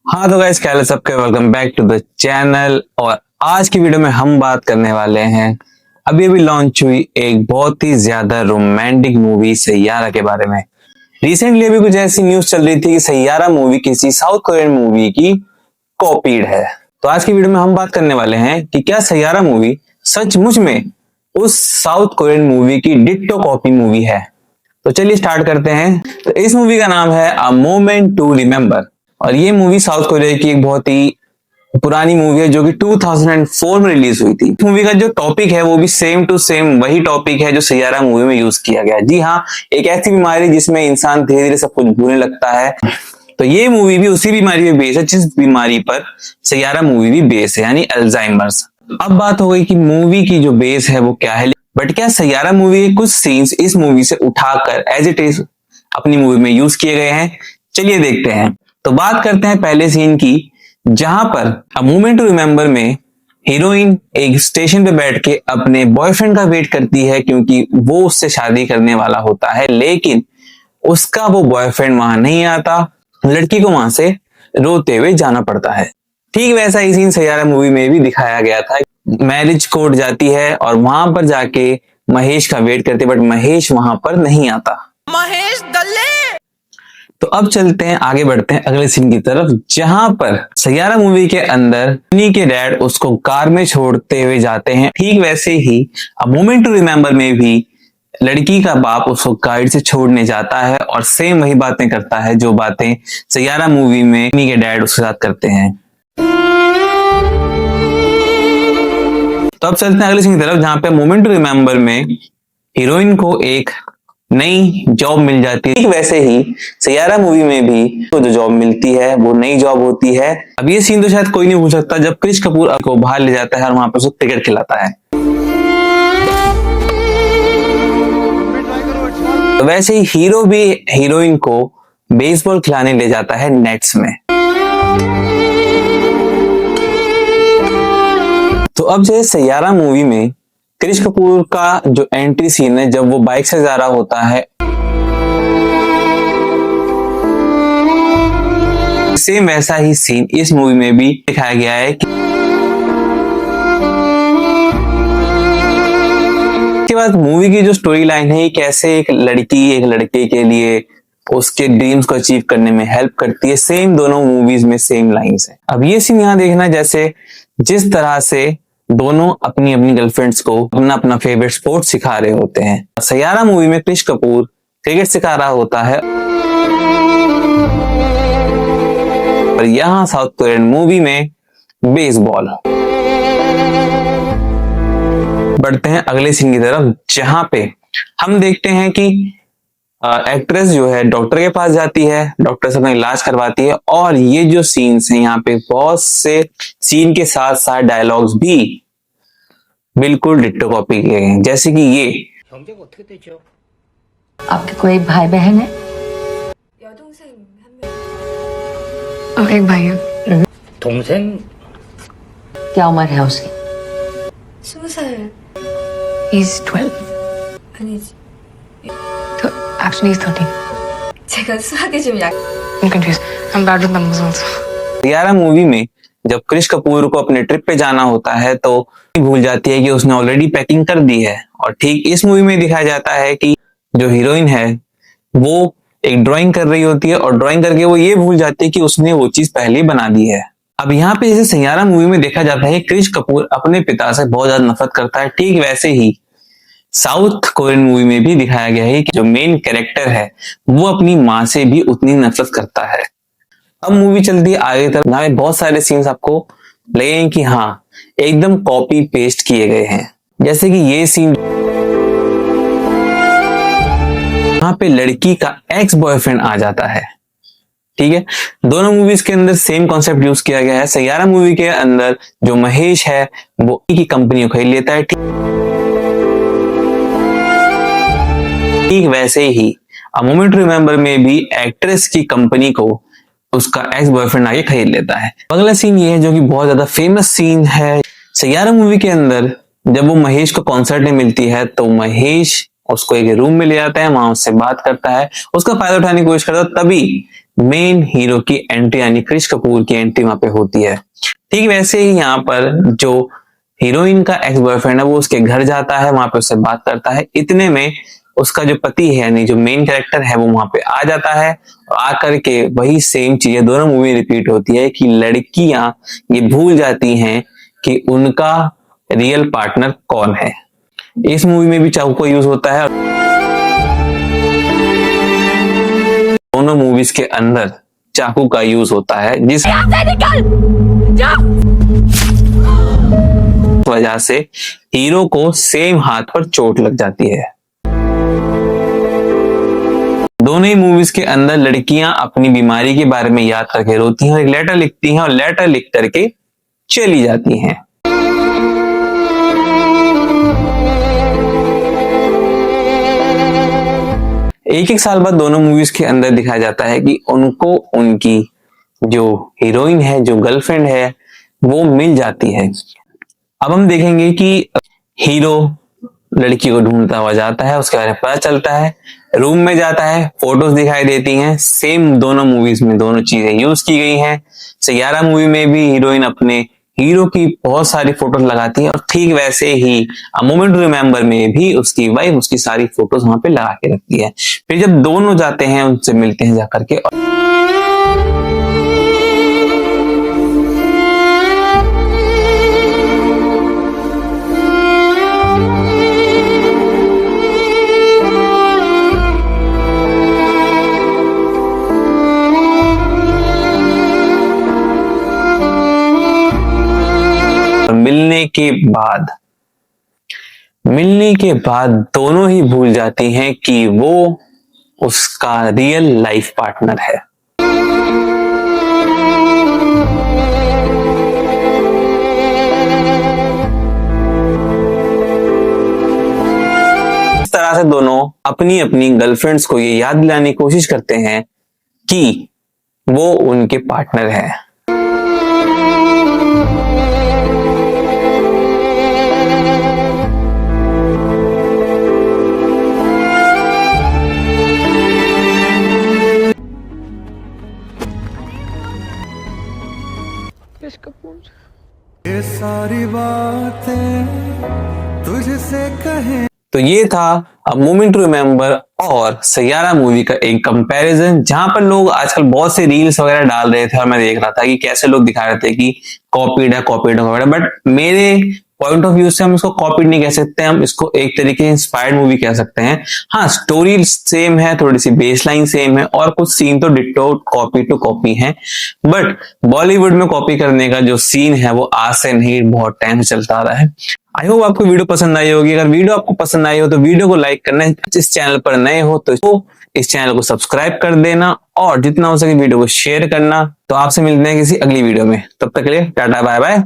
हाँ तो गाइस, क्या हाल है सबके। Welcome back to the channel. और आज की वीडियो में हम बात करने वाले हैं अभी अभी लॉन्च हुई एक बहुत ही ज्यादा रोमांटिक मूवी सैयारा के बारे में। रिसेंटली अभी कुछ ऐसी न्यूज चल रही थी कि सैयारा मूवी किसी साउथ कोरियन मूवी की कॉपीड है। तो आज की वीडियो में हम बात करने वाले हैं कि क्या सैयारा मूवी सचमुच में उस साउथ कोरियन मूवी की डिट्टो कॉपी मूवी है। तो चलिए स्टार्ट करते हैं। तो इस मूवी का नाम है अ मोमेंट टू रिमेम्बर और ये मूवी साउथ कोरिया की एक बहुत ही पुरानी मूवी है जो कि 2004 में रिलीज हुई थी। मूवी का जो टॉपिक है वो भी सेम टू सेम वही टॉपिक है जो सैयारा मूवी में यूज किया गया। जी हाँ, एक ऐसी बीमारी जिसमें इंसान धीरे धीरे सब कुछ भूलने लगता है। तो ये मूवी भी उसी बीमारी पे बेस है जिस बीमारी पर सैयारा मूवी भी बेस है, यानी अल्जाइमर्स। अब बात हो गई कि मूवी की जो बेस है वो क्या है, बट क्या सैयारा मूवी के कुछ सीन्स इस मूवी से उठाकर एज इट इज अपनी मूवी में यूज किए गए हैं। चलिए देखते हैं। तो बात करते हैं पहले सीन की, जहां पर अ मोमेंट टू रिमेम्बर में हीरोइन एक स्टेशन पे बैठ के अपने बॉयफ्रेंड का वेट करती है क्योंकि वो उससे शादी करने वाला होता है, लेकिन उसका वो बॉयफ्रेंड वहां नहीं आता। लड़की को वहां से रोते हुए जाना पड़ता है। ठीक वैसा ही सीन सैयारा मूवी में भी दिखाया गया था। मैरिज कोर्ट जाती है और वहां पर जाके महेश का वेट करते, बट महेश वहां पर नहीं आता। महेश दल्ले। तो अब चलते हैं, आगे बढ़ते हैं अगले सीन की तरफ, जहां पर सैयारा मूवी के अंदर उन्हीं के डैड उसको कार में छोड़ते हुए जाते हैं। ठीक वैसे ही अ मोमेंट टू रिमेम्बर में भी लड़की का बाप उसको गाइड से छोड़ने जाता है और सेम वही बातें करता है जो बातें सैयारा मूवी में उन्हीं के डैड उसके साथ करते हैं। तो अब चलते हैं अगले सीन की तरफ, जहां पे मोमेंट टू रिमेम्बर में हीरोइन को एक नई जॉब मिल जाती है। ठीक वैसे ही सैयारा मूवी में भी तो जो जॉब मिलती है वो नई जॉब होती है। अब ये सीन तो शायद कोई नहीं भूल सकता जब क्रिश कपूर को बाहर ले जाता है और वहां पर उसको क्रिकेट खिलाता है। तो वैसे ही हीरो भी हीरोइन को बेसबॉल खिलाने ले जाता है नेट्स में। तो अब जो सैयारा मूवी में क्रिश कपूर का जो एंट्री सीन है जब वो बाइक से जा रहा होता है, सेम वैसा ही सीन इस मूवी में भी दिखाया गया है। इसके बाद मूवी की जो स्टोरी लाइन है, कैसे एक लड़की एक लड़के के लिए उसके ड्रीम्स को अचीव करने में हेल्प करती है, सेम दोनों मूवीज में सेम लाइंस है। अब ये सीन यहाँ देखना, जैसे जिस तरह से दोनों अपनी अपनी गर्लफ्रेंड्स को अपना अपना फेवरेट स्पोर्ट सिखा रहे होते हैं। सैयारा मूवी में क्रिश कपूर क्रिकेट सिखा रहा होता है और यहाँ साउथ कोरियन मूवी में बेसबॉल। बढ़ते हैं अगले सीन की तरफ, जहां पे हम देखते हैं कि एक्ट्रेस जो है डॉक्टर के पास जाती है, डॉक्टर से अपना इलाज करवाती है। और ये जो सीन्स हैं यहाँ पे बहुत से सीन के साथ साथ डायलॉग्स भी बिल्कुल डिट्टो कॉपी किए गए हैं, जैसे कि ये। आपके कोई भाई बहन है? एक भाई है। 동생? क्या उम्र है उसकी? 20살. He's 12. 아니지. Actually he's 13. 제가 수학이 좀 약. I'm confused. I'm bad with numbers also. Saiyaara movie में जब क्रिश कपूर को अपने ट्रिप पे जाना होता है तो भूल जाती है कि उसने ऑलरेडी पैकिंग कर दी है। और ठीक इस मूवी में दिखाया जाता है कि जो हीरोइन है वो एक ड्राइंग कर रही होती है और ड्राइंग करके वो ये भूल जाती है कि उसने वो चीज पहले बना दी है। अब यहाँ पे जैसे सैयारा मूवी में देखा जाता है क्रिश कपूर अपने पिता से बहुत ज्यादा नफरत करता है, ठीक वैसे ही साउथ कोरियन मूवी में भी दिखाया गया है कि जो मेन कैरेक्टर है वो अपनी माँ से भी उतनी नफरत करता है। अब मूवी चलती है आगे तरफ, जहाँ बहुत सारे सीन्स आपको लगेंगे कि हाँ एकदम कॉपी पेस्ट किए गए हैं। जैसे कि ये सीन, यहाँ पे लड़की का एक्स बॉयफ्रेंड आ जाता है। ठीक है, दोनों मूवीज के अंदर सेम कॉन्सेप्ट यूज किया गया है। सैयारा मूवी के अंदर जो महेश है वो की कंपनी को खरीद लेता है, ठीक वैसे ही अ मोमेंट टू रिमेम्बर में भी एक्ट्रेस की कंपनी को उसका एक्स बॉयफ्रेंड आके खरीद लेता है। अगला सीन ये है जो कि बहुत ज्यादा फेमस सीन है सैयारा मूवी के अंदर। जब वो महेश को कॉन्सर्ट में मिलती है तो महेश उसको एक रूम में ले जाता है, वहां उससे बात करता है, उसका फायदा उठाने की कोशिश करता है। तभी मेन हीरो की एंट्री यानी क्रिश कपूर की एंट्री वहां पे होती है। ठीक वैसे ही यहाँ पर जो हीरोइन का एक्स बॉयफ्रेंड है वो उसके घर जाता है, वहां पे उससे बात करता है। इतने में उसका जो पति है यानी जो मेन कैरेक्टर है वो वहां पे आ जाता है और आकर के वही सेम चीजें दोनों मूवी रिपीट होती है कि लड़कियां ये भूल जाती हैं कि उनका रियल पार्टनर कौन है। इस मूवी में भी चाकू का यूज होता है। दोनों मूवीज के अंदर चाकू का यूज होता है जिस वजह से हीरो को सेम हाथ पर चोट लग जाती है। दोनों ही मूवीज के अंदर लड़कियां अपनी बीमारी के बारे में याद करके रोती हैं और एक लेटर लिखती हैं और लेटर लिख करके चली जाती हैं। एक साल बाद दोनों मूवीज के अंदर दिखाया जाता है कि उनको उनकी जो हीरोइन है, जो गर्लफ्रेंड है, वो मिल जाती है। अब हम देखेंगे कि हीरो लड़की को ढूंढता हुआ जाता है, उसके बारे में पता चलता है, रूम में जाता है, फोटोज दिखाई देती हैं। सेम दोनों मूवीज में दोनों चीजें यूज की गई हैं। सैयारा मूवी में भी हीरोइन अपने हीरो की बहुत सारी फोटोज लगाती है और ठीक वैसे ही अ मोमेंट टू रिमेम्बर में भी उसकी वाइफ उसकी सारी फोटोज वहां पे लगा के रखती है। फिर जब दोनों जाते हैं, उनसे मिलते हैं जाकर के मिलने के बाद दोनों ही भूल जाती हैं कि वो उसका रियल लाइफ पार्टनर है। इस तरह से दोनों अपनी अपनी गर्लफ्रेंड्स को ये याद दिलाने की कोशिश करते हैं कि वो उनके पार्टनर है। ये सारी बातें तुझसे कहें। तो ये था अ मोमेंट टू रिमेम्बर और सैयारा मूवी का एक कंपैरिजन, जहां पर लोग आजकल बहुत से रील्स वगैरह डाल रहे थे और मैं देख रहा था कि कैसे लोग दिखा रहे थे कि कॉपीड है। बट मेरे पॉइंट ऑफ व्यू से हम इसको कॉपीड नहीं कह सकते, हम इसको एक तरीके से इंस्पायर्ड मूवी कह सकते हैं। हाँ, स्टोरी सेम है, थोड़ी सी बेसलाइन सेम है और कुछ सीन तो डिट्टो कॉपी टू कॉपी है। बट बॉलीवुड में कॉपी करने का जो सीन है वो आज से नहीं, बहुत टाइम से चलता आ रहा है। आई होप आपको वीडियो पसंद आई होगी। अगर वीडियो आपको पसंद आई हो तो वीडियो को लाइक करना, इस चैनल पर नए हो तो इस चैनल को सब्सक्राइब कर देना और जितना हो सके वीडियो को शेयर करना। तो आपसे मिलते हैं किसी अगली वीडियो में, तब तक के लिए टाटा बाय बाय।